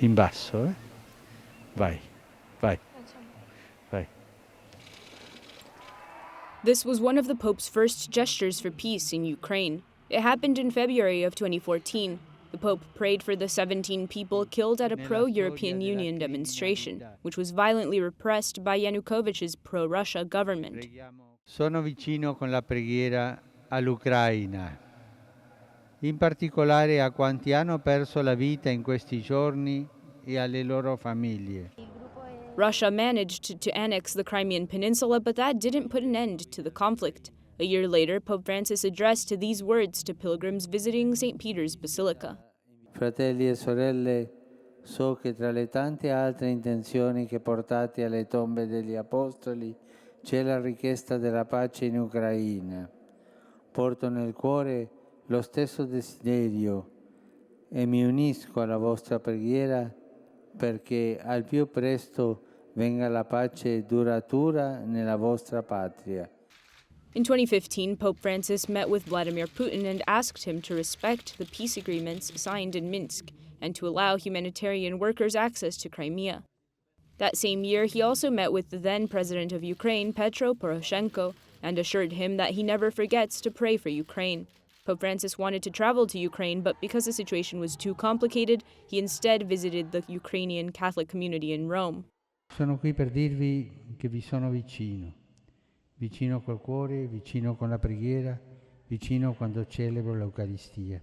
In basso, eh? Vai, vai, vai. This was one of the Pope's first gestures for peace in Ukraine. It happened in February of 2014. The Pope prayed for the 17 people killed at a pro-European Union demonstration, which was violently repressed by Yanukovych's pro-Russia government. Sono vicino con la preghiera all'Ucraina, in particolare a quanti hanno perso la vita in questi giorni e alle loro famiglie. Russia managed to annex the Crimean Peninsula, but that didn't put an end to the conflict. A year later, Pope Francis addressed these words to pilgrims visiting St. Peter's Basilica. Fratelli e sorelle, so che tra le tante altre intenzioni che portate alle tombe degli apostoli c'è la richiesta della pace in Ucraina. Porto nel cuore lo stesso desiderio e mi unisco alla vostra preghiera perché al più presto venga la pace duratura nella vostra patria. In 2015, Pope Francis met with Vladimir Putin and asked him to respect the peace agreements signed in Minsk and to allow humanitarian workers access to Crimea. That same year, he also met with the then president of Ukraine, Petro Poroshenko, and assured him that he never forgets to pray for Ukraine. Pope Francis wanted to travel to Ukraine, but because the situation was too complicated, he instead visited the Ukrainian Catholic community in Rome. Sono qui per dirvi che vi sono vicino. Vicino col cuore, vicino con la preghiera, vicino quando celebro l'Eucaristia.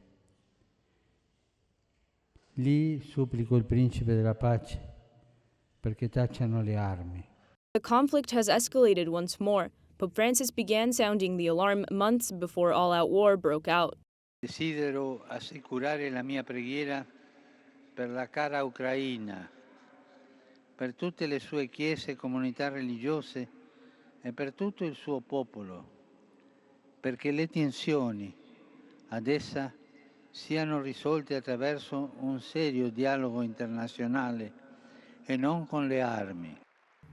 Lì supplico il Principe della Pace perché tacciano le armi. The conflict has escalated once more. Pope Francis began sounding the alarm months before all-out war broke out. Desidero assicurare la mia preghiera per la cara Ucraina, per tutte le sue chiese e comunità religiose e per tutto il suo popolo, perché le tensioni ad essa siano risolte attraverso un serio dialogo internazionale e non con le armi.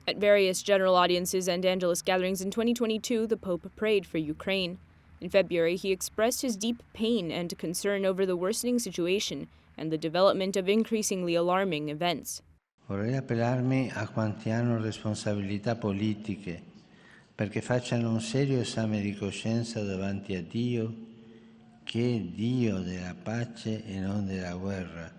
At various general audiences and Angelus gatherings in 2022, the Pope prayed for Ukraine. In February, he expressed his deep pain and concern over the worsening situation and the development of increasingly alarming events. Vorrei appellarmi a quanti hanno responsabilità politiche perché facciano un serio esame di coscienza davanti a Dio, che è Dio della pace e non della guerra.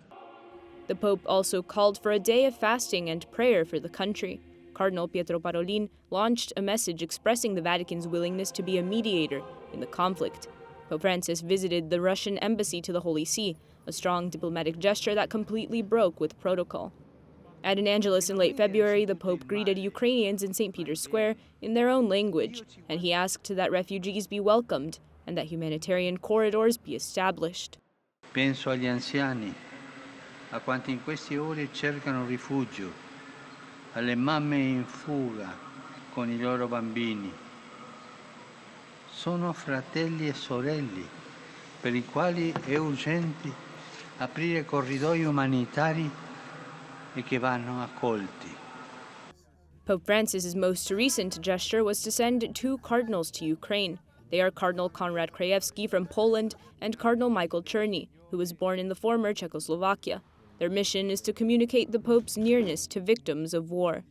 The Pope also called for a day of fasting and prayer for the country. Cardinal Pietro Parolin launched a message expressing the Vatican's willingness to be a mediator in the conflict. Pope Francis visited the Russian embassy to the Holy See, a strong diplomatic gesture that completely broke with protocol. At an Angelus in late February, the Pope greeted Ukrainians in St. Peter's Square in their own language, and he asked that refugees be welcomed and that humanitarian corridors be established. Penso agli anziani, a quanti in queste ore cercano rifugio, alle mamme in fuga con i loro bambini. Sono fratelli e sorelle per i quali è urgente aprire corridoi umanitari e che vanno accolti. Pope Francis's most recent gesture was to send 2 cardinals to Ukraine. They are Cardinal Konrad Krajewski from Poland and Cardinal Michael Czerny, who was born in the former Czechoslovakia. Their mission is to communicate the Pope's nearness to victims of war.